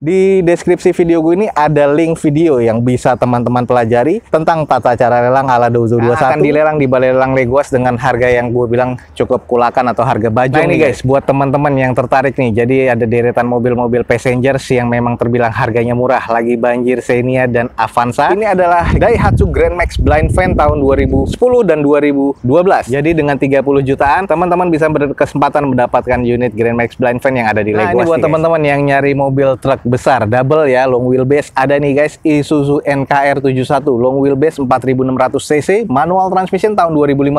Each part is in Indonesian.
Di deskripsi video gue ini ada link video yang bisa teman-teman pelajari tentang tata cara lelang ala Douzo 21. Akan dilelang di Balai Lelang Legoas dengan harga yang gue bilang cukup kulakan atau harga bajong. Nah ini guys, buat teman-teman yang tertarik nih, jadi ada deretan mobil-mobil passengers yang memang terbilang harganya murah, lagi banjir Xenia dan Avanza. Ini adalah Daihatsu Grand Max Blind Van tahun 2010 dan 2012. Jadi dengan 30 jutaan, teman-teman bisa berkesempatan mendapatkan unit Grand Max Blind Van yang ada di Legoas. Nah ini buat teman-teman yang nyari mobil truk besar double ya, long wheelbase, ada nih guys Isuzu NKR 71 long wheelbase 4600 cc manual transmission tahun 2015.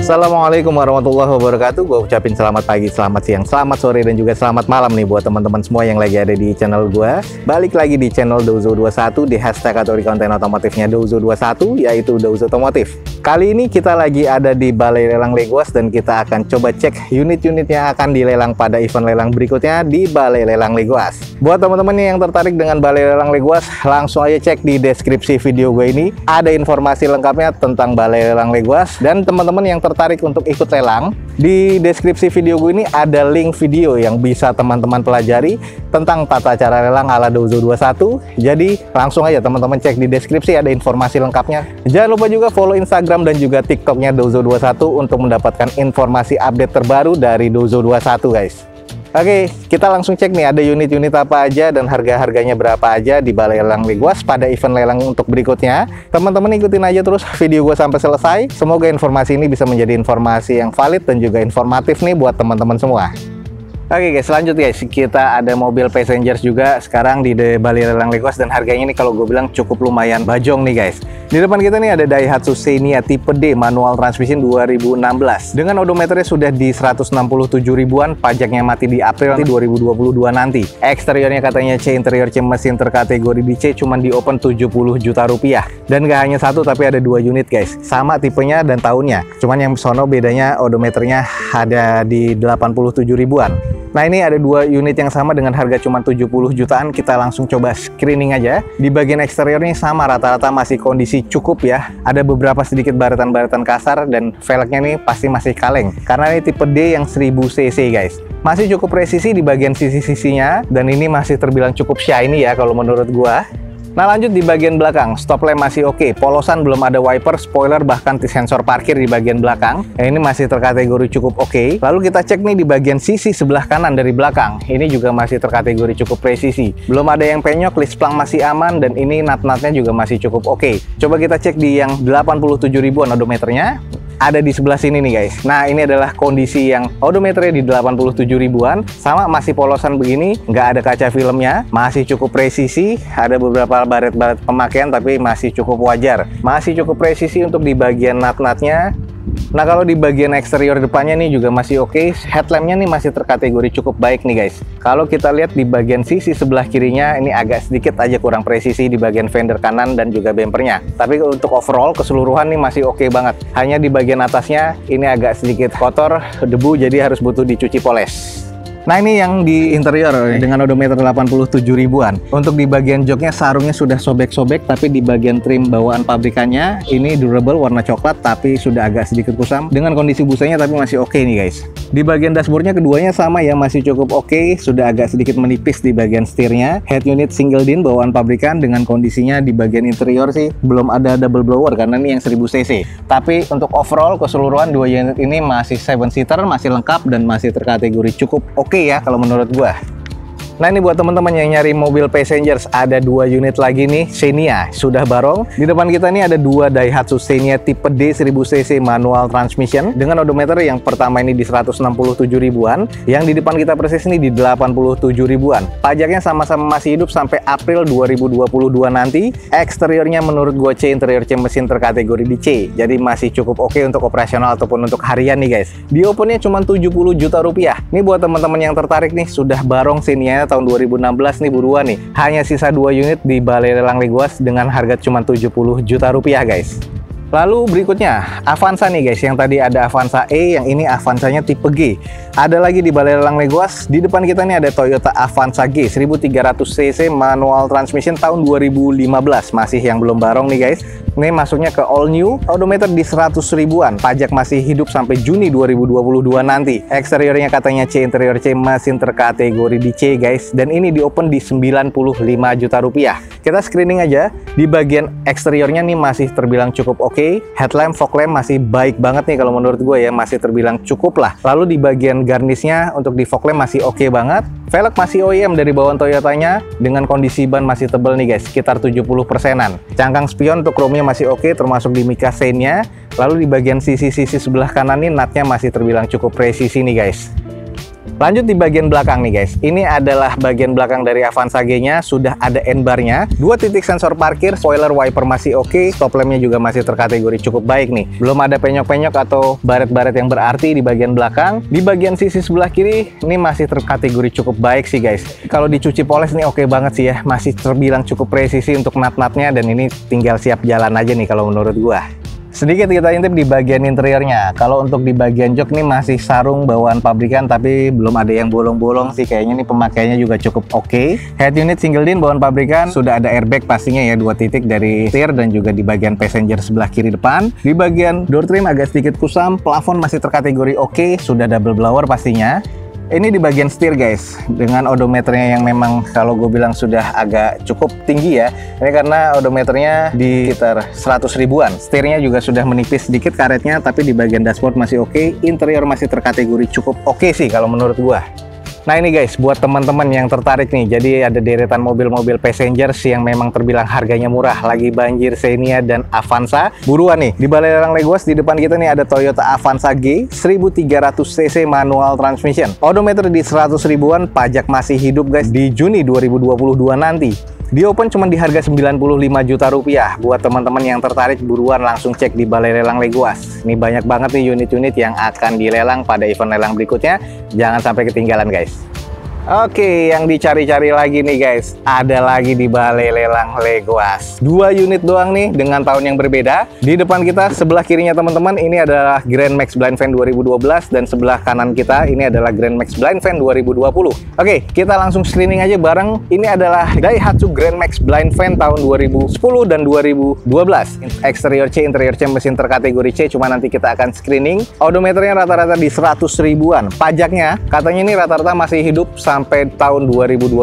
Assalamualaikum warahmatullahi wabarakatuh. Gue ucapin selamat pagi, selamat siang, selamat sore, dan juga selamat malam nih buat teman-teman semua yang lagi ada di channel gue. Balik lagi di channel Douzo 21 di hashtag atau di konten otomotifnya Douzo 21, yaitu Douzo Otomotif. Kali ini kita lagi ada di Balai Lelang Legoas dan kita akan coba cek unit-unit yang akan dilelang pada event lelang berikutnya di Balai Lelang Legoas. Buat teman-teman yang tertarik dengan Balai Lelang Legoas, langsung aja cek di deskripsi video gue ini. Ada informasi lengkapnya tentang Balai Lelang Legoas, dan teman-teman yang tertarik untuk ikut lelang, di deskripsi video gue ini ada link video yang bisa teman-teman pelajari tentang tata cara lelang ala Douzo 21. Jadi langsung aja teman-teman cek di deskripsi, ada informasi lengkapnya. Jangan lupa juga follow Instagram dan juga TikToknya Douzo 21 untuk mendapatkan informasi update terbaru dari Douzo 21 guys. Oke, kita langsung cek nih ada unit-unit apa aja dan harga-harganya berapa aja di Balai Lelang Legoas pada event lelang untuk berikutnya. Teman-teman ikutin aja terus video gue sampai selesai. Semoga informasi ini bisa menjadi informasi yang valid dan juga informatif nih buat teman-teman semua. Oke guys, lanjut guys, kita ada mobil passengers juga sekarang di Balai Lelang Legoas, dan harganya ini kalau gue bilang cukup lumayan bajong nih guys. Di depan kita nih ada Daihatsu Xenia tipe D manual transmission 2016 dengan odometernya sudah di 167 ribuan, pajaknya mati di April 2022 nanti. Eksteriornya katanya C, interior C, mesin terkategori di C, cuman di open 70 juta rupiah. Dan gak hanya satu tapi ada dua unit guys, sama tipenya dan tahunnya, cuman yang sono bedanya odometernya ada di 87 ribuan. Nah ini ada dua unit yang sama dengan harga cuma 70 jutaan. Kita langsung coba screening aja. Di bagian eksterior ini sama, rata-rata masih kondisi cukup ya. Ada beberapa sedikit baretan-baretan kasar, dan velgnya nih pasti masih kaleng karena ini tipe D yang 1000 cc guys. Masih cukup presisi di bagian sisi-sisinya, dan ini masih terbilang cukup shiny ya kalau menurut gua. Nah lanjut di bagian belakang, stop lamp masih oke, polosan belum ada wiper, spoiler, bahkan sensor parkir di bagian belakang. Ini masih terkategori cukup oke. Lalu kita cek nih di bagian sisi sebelah kanan dari belakang, ini juga masih terkategori cukup presisi. Belum ada yang penyok, list plang masih aman, dan ini nut-nutnya juga masih cukup oke. Coba kita cek di yang 87 ribuan odometernya. Ada di sebelah sini nih guys. Nah ini adalah kondisi yang odometernya di 87 ribuan, sama masih polosan begini, nggak ada kaca filmnya, masih cukup presisi. Ada beberapa baret-baret pemakaian tapi masih cukup wajar, masih cukup presisi untuk di bagian nut-nutnya. Nah kalau di bagian eksterior depannya nih juga masih oke. Headlampnya nih masih terkategori cukup baik nih guys. Kalau kita lihat di bagian sisi sebelah kirinya, ini agak sedikit aja kurang presisi di bagian fender kanan dan juga bempernya. Tapi untuk overall keseluruhan nih masih oke banget. Hanya di bagian atasnya ini agak sedikit kotor, debu, jadi harus butuh dicuci poles. Nah ini yang di interior dengan odometer 87 ribuan. Untuk di bagian joknya sarungnya sudah sobek-sobek, tapi di bagian trim bawaan pabrikannya ini durable warna coklat tapi sudah agak sedikit kusam. Dengan kondisi busanya tapi masih oke nih guys. Di bagian dashboardnya keduanya sama ya, masih cukup oke, sudah agak sedikit menipis di bagian setirnya. Head unit single din bawaan pabrikan, dengan kondisinya di bagian interior sih belum ada double blower karena ini yang 1000 cc. Tapi untuk overall keseluruhan dua unit ini masih 7-seater, masih lengkap dan masih terkategori cukup oke ya kalau menurut gua. Nah ini buat teman-teman yang nyari mobil passengers, ada dua unit lagi nih Xenia sudah barong. Di depan kita nih ada dua Daihatsu Xenia tipe D 1000 cc manual transmission dengan odometer yang pertama ini di 167 ribuan, yang di depan kita persis ini di 87 ribuan. Pajaknya sama-sama masih hidup sampai April 2022 nanti. Eksteriornya menurut gua C, interior C, mesin terkategori di C, jadi masih cukup oke untuk operasional ataupun untuk harian nih guys. Di opennya cuma 70 juta rupiah. Ini buat teman-teman yang tertarik nih, sudah barong Xenia tahun 2016 nih, buruan nih. Hanya sisa 2 unit di Balai Lelang Legoas dengan harga cuma 70 juta rupiah guys. Lalu berikutnya Avanza nih guys, yang tadi ada Avanza E, yang ini Avanzanya tipe G. Ada lagi di balai lelang Legoas, di depan kita nih ada Toyota Avanza G 1300 cc manual transmission tahun 2015, masih yang belum barong nih guys. Ini masuknya ke all new, odometer di 100 ribuan, pajak masih hidup sampai Juni 2022 nanti. Eksteriornya katanya C, interior C, mesin terkategori di C guys, dan ini di open di 95 juta rupiah. Kita screening aja, di bagian eksteriornya nih masih terbilang cukup oke. Headlamp, fog lamp masih baik banget nih kalau menurut gue ya, masih terbilang cukup lah. Lalu di bagian garnisnya untuk di fog lamp masih oke banget. Velg masih OEM dari bawaan Toyotanya, dengan kondisi ban masih tebel nih guys, sekitar 70%-an. Cangkang spion untuk chrome-nya masih oke, termasuk di mica chain-nya. Lalu di bagian sisi-sisi sebelah kanan nih, nutnya masih terbilang cukup presisi nih guys. Lanjut di bagian belakang nih guys, ini adalah bagian belakang dari Avanza G-nya, sudah ada N-bar-nya, 2 titik sensor parkir, spoiler wiper masih oke, stop lamp-nya juga masih terkategori cukup baik nih. Belum ada penyok-penyok atau baret-baret yang berarti di bagian belakang. Di bagian sisi sebelah kiri, ini masih terkategori cukup baik sih guys. Kalau dicuci poles nih oke banget sih ya, masih terbilang cukup presisi untuk nut-nutnya, dan ini tinggal siap jalan aja nih kalau menurut gua. Sedikit kita intip di bagian interiornya. Kalau untuk di bagian jok nih masih sarung bawaan pabrikan, tapi belum ada yang bolong-bolong sih. Kayaknya nih pemakaiannya juga cukup oke. Head unit single din bawaan pabrikan, sudah ada airbag pastinya ya, 2 titik dari setir dan juga di bagian passenger sebelah kiri depan. Di bagian door trim agak sedikit kusam, plafon masih terkategori oke, sudah double blower pastinya. Ini di bagian setir guys, dengan odometernya yang memang kalau gue bilang sudah agak cukup tinggi ya. Ini karena odometernya di sekitar 100 ribuan. Setirnya juga sudah menipis sedikit karetnya, tapi di bagian dashboard masih oke. Interior masih terkategori cukup oke sih kalau menurut gue. Nah ini guys, buat teman-teman yang tertarik nih, jadi ada deretan mobil-mobil passengers yang memang terbilang harganya murah, lagi banjir Xenia dan Avanza. Buruan nih, di balai lelang Legoas di depan kita nih ada Toyota Avanza G 1300 cc manual transmission. Odometer di 100 ribuan, pajak masih hidup guys di Juni 2022 nanti. Di open cuma di harga 95 juta rupiah. Buat teman-teman yang tertarik, buruan langsung cek di balai lelang Legoas. Ini banyak banget nih unit-unit yang akan dilelang pada event lelang berikutnya. Jangan sampai ketinggalan guys. Oke, yang dicari-cari lagi nih guys, ada lagi di balai lelang Legoas. 2 unit doang nih dengan tahun yang berbeda. Di depan kita sebelah kirinya teman-teman, ini adalah Grand Max Blind Fan 2012, dan sebelah kanan kita ini adalah Grand Max Blind Fan 2020. Oke, kita langsung screening aja bareng. Ini adalah Daihatsu Grand Max Blind Fan tahun 2010 dan 2012. Eksterior C, interior C, mesin terkategori C, cuma nanti kita akan screening. Odometernya rata-rata di 100 ribuan. Pajaknya katanya ini rata-rata masih hidup sampai tahun 2022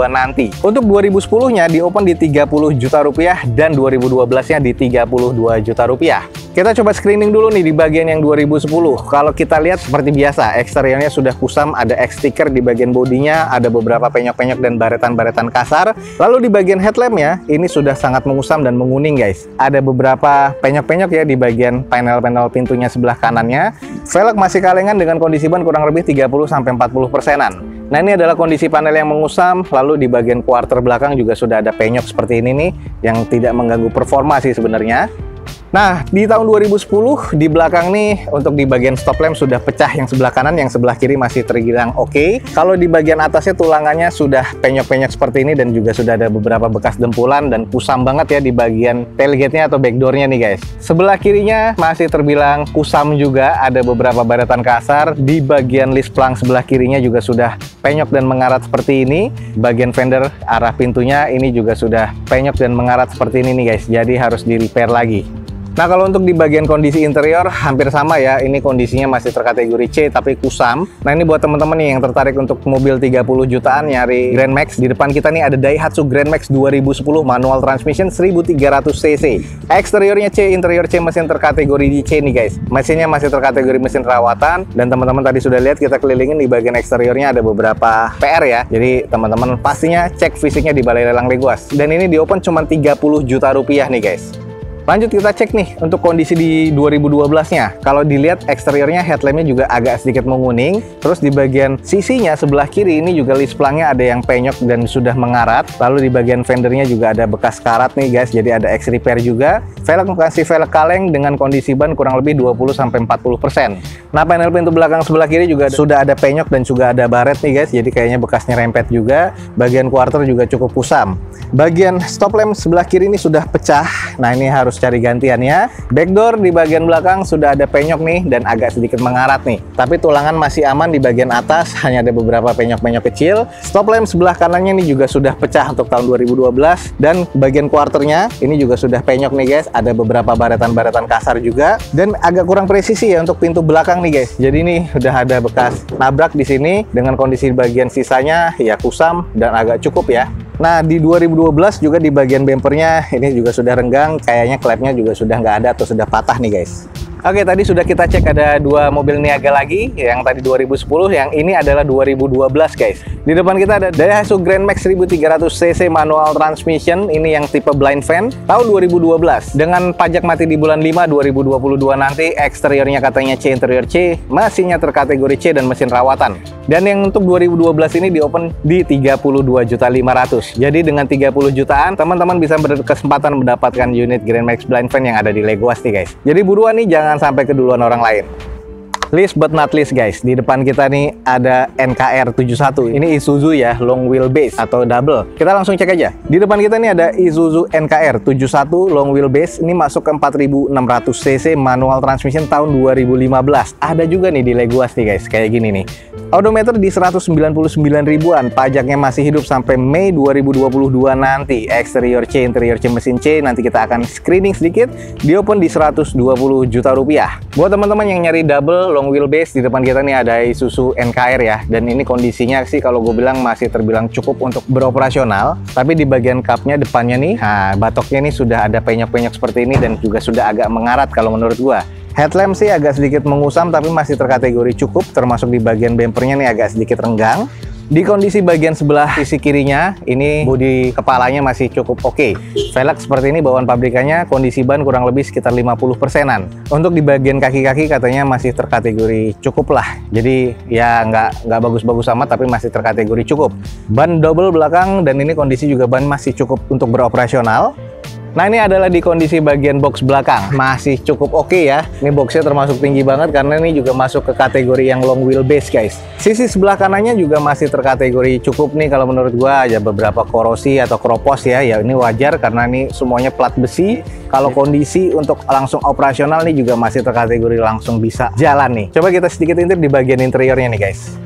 nanti. Untuk 2010-nya di open di 30 juta rupiah dan 2012-nya di 32 juta rupiah. Kita coba screening dulu nih di bagian yang 2010. Kalau kita lihat seperti biasa, eksteriornya sudah kusam, ada X sticker di bagian bodinya, ada beberapa penyok-penyok dan baretan-baretan kasar. Lalu di bagian headlampnya, ini sudah sangat mengusam dan menguning guys. Ada beberapa penyok-penyok ya di bagian panel-panel pintunya sebelah kanannya. Velg masih kalengan dengan kondisi ban kurang lebih 30-40%-an. Nah ini adalah kondisi panel yang mengusam. Lalu di bagian quarter belakang juga sudah ada penyok seperti ini nih, yang tidak mengganggu performa sih sebenarnya. Nah, di tahun 2010 di belakang nih untuk di bagian stop lamp sudah pecah yang sebelah kanan, yang sebelah kiri masih terbilang oke. Kalau di bagian atasnya tulangannya sudah penyok-penyok seperti ini dan juga sudah ada beberapa bekas dempulan dan kusam banget ya di bagian tailgate-nya atau backdoor-nya nih guys. Sebelah kirinya masih terbilang kusam juga, ada beberapa baretan kasar. Di bagian list plank sebelah kirinya juga sudah penyok dan mengarat seperti ini. Bagian fender arah pintunya ini juga sudah penyok dan mengarat seperti ini nih guys. Jadi harus di repair lagi. Nah kalau untuk di bagian kondisi interior hampir sama ya, ini kondisinya masih terkategori C tapi kusam. Nah ini buat teman-teman nih yang tertarik untuk mobil 30 jutaan nyari Grand Max, di depan kita nih ada Daihatsu Grand Max 2010 manual transmission 1300 cc. Eksteriornya C, interior C, mesin terkategori di C nih guys. Mesinnya masih terkategori mesin rawatan, dan teman-teman tadi sudah lihat kita kelilingin di bagian eksteriornya ada beberapa PR ya. Jadi teman-teman pastinya cek fisiknya di balai lelang Legoas. Dan ini di open cuma 30 juta rupiah nih guys. Lanjut kita cek nih untuk kondisi di 2012-nya. Kalau dilihat eksteriornya headlampnya juga agak sedikit menguning. Terus di bagian sisinya sebelah kiri ini juga list planknya ada yang penyok dan sudah mengarat. Lalu di bagian fendernya juga ada bekas karat nih guys. Jadi ada X repair juga. Velg masih velg kaleng dengan kondisi ban kurang lebih 20-40%. Nah panel pintu belakang sebelah kiri juga sudah ada penyok dan juga ada baret nih guys. Jadi kayaknya bekasnya rempet juga. Bagian quarter juga cukup kusam. Bagian stop lamp sebelah kiri ini sudah pecah. Nah ini harus harus cari gantiannya. Backdoor di bagian belakang sudah ada penyok nih dan agak sedikit mengarat nih. Tapi tulangan masih aman di bagian atas, hanya ada beberapa penyok-penyok kecil. Stop lamp sebelah kanannya ini juga sudah pecah untuk tahun 2012. Dan bagian quarternya ini juga sudah penyok nih guys. Ada beberapa baretan-baretan kasar juga. Dan agak kurang presisi ya untuk pintu belakang nih guys. Jadi ini udah ada bekas nabrak di sini. Dengan kondisi bagian sisanya ya kusam dan agak cukup ya. Nah, di 2012 juga di bagian bempernya ini juga sudah renggang, kayaknya klepnya juga sudah nggak ada atau sudah patah nih guys. Oke, tadi sudah kita cek ada dua mobil niaga lagi, yang tadi 2010, yang ini adalah 2012 guys. Di depan kita ada Daihatsu Grand Max 1300cc manual transmission, ini yang tipe blind fan, tahun 2012. Dengan pajak mati di bulan 5 2022 nanti, eksteriornya katanya C, interior C, mesinnya terkategori C dan mesin rawatan. Dan yang untuk 2012 ini di open di 32.500.000. Jadi dengan 30 jutaan, teman-teman bisa berkesempatan mendapatkan unit Grand Max blind fan yang ada di Legoas nih guys. Jadi buruan nih, jangan sampai keduluan orang lain. Last but not least guys, di depan kita nih ada NKR 71. Ini Isuzu ya, long wheelbase atau double. Kita langsung cek aja. Di depan kita nih ada Isuzu NKR 71 long wheelbase. Ini masuk ke 4.600cc manual transmission tahun 2015. Ada juga nih di Legoas nih guys, kayak gini nih. Odometer di 199 ribuan, pajaknya masih hidup sampai Mei 2022 nanti. Eksterior C, interior C, mesin C, nanti kita akan screening sedikit. Di open di 120 juta rupiah. Buat teman-teman yang nyari double long wheelbase, di depan kita nih ada Isuzu NKR ya. Dan ini kondisinya sih kalau gue bilang masih terbilang cukup untuk beroperasional. Tapi di bagian cupnya depannya nih, nah batoknya nih sudah ada penyok-penyok seperti ini dan juga sudah agak mengarat kalau menurut gue. Headlamp sih agak sedikit mengusam tapi masih terkategori cukup, termasuk di bagian bempernya nih agak sedikit renggang. Di kondisi bagian sebelah sisi kirinya, ini bodi kepalanya masih cukup oke. Velg seperti ini bawaan pabrikannya, kondisi ban kurang lebih sekitar 50%-an. Untuk di bagian kaki-kaki katanya masih terkategori cukup lah. Jadi ya nggak bagus-bagus amat tapi masih terkategori cukup. Ban double belakang dan ini kondisi juga ban masih cukup untuk beroperasional. Nah, ini adalah di kondisi bagian box belakang. Masih cukup oke ya. Ini boxnya termasuk tinggi banget karena ini juga masuk ke kategori yang long wheelbase guys. Sisi sebelah kanannya juga masih terkategori cukup nih kalau menurut gua. Ada beberapa korosi atau keropos ya. Ya ini wajar karena ini semuanya plat besi. Kalau kondisi untuk langsung operasional nih juga masih terkategori langsung bisa jalan nih. Coba kita sedikit intip di bagian interiornya nih guys.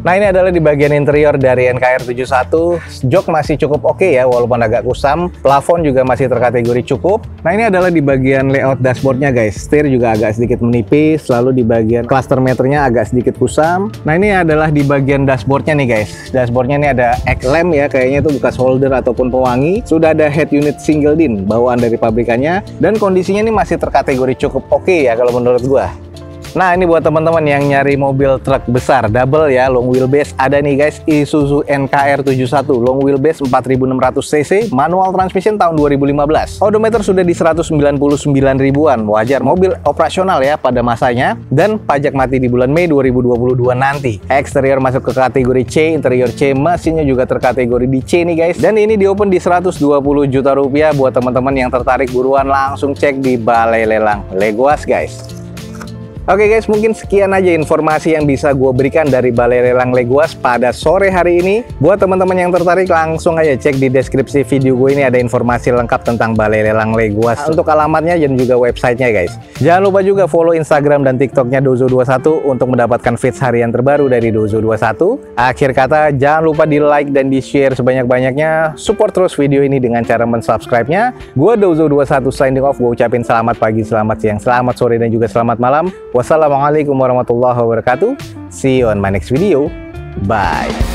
Nah, ini adalah di bagian interior dari NKR 71. Jok masih cukup oke ya, walaupun agak kusam. Plafon juga masih terkategori cukup. Nah, ini adalah di bagian layout dashboardnya guys. Setir juga agak sedikit menipis. Lalu di bagian cluster meternya agak sedikit kusam. Nah, ini adalah di bagian dashboardnya nih guys. Dashboardnya ini ada X-lamp ya, kayaknya itu bekas holder ataupun pewangi. Sudah ada head unit single din, bawaan dari pabrikannya. Dan kondisinya ini masih terkategori cukup oke ya kalau menurut gua. Nah, ini buat teman-teman yang nyari mobil truk besar double ya, long wheelbase, ada nih guys Isuzu NKR 71 long wheelbase 4.600cc manual transmission tahun 2015. Odometer sudah di 199 ribuan, wajar, mobil operasional ya pada masanya, dan pajak mati di bulan Mei 2022 nanti. Eksterior masuk ke kategori C, interior C, mesinnya juga terkategori di C nih guys. Dan ini di open di 120 juta rupiah. Buat teman-teman yang tertarik buruan langsung cek di Balai Lelang Legoas guys. Oke guys, mungkin sekian aja informasi yang bisa gue berikan dari Balai Lelang Legoas pada sore hari ini. Buat teman-teman yang tertarik langsung aja cek di deskripsi video gue, ini ada informasi lengkap tentang Balai Lelang Legoas untuk alamatnya dan juga websitenya guys. Jangan lupa juga follow Instagram dan TikToknya Dozo21 untuk mendapatkan feeds harian terbaru dari Dozo21. Akhir kata, jangan lupa di like dan di share sebanyak-banyaknya. Support terus video ini dengan cara mensubscribe-nya. Gue Dozo21 signing off. Gue ucapin selamat pagi, selamat siang, selamat sore, dan juga selamat malam. Wassalamualaikum warahmatullahi wabarakatuh. See you on my next video. Bye.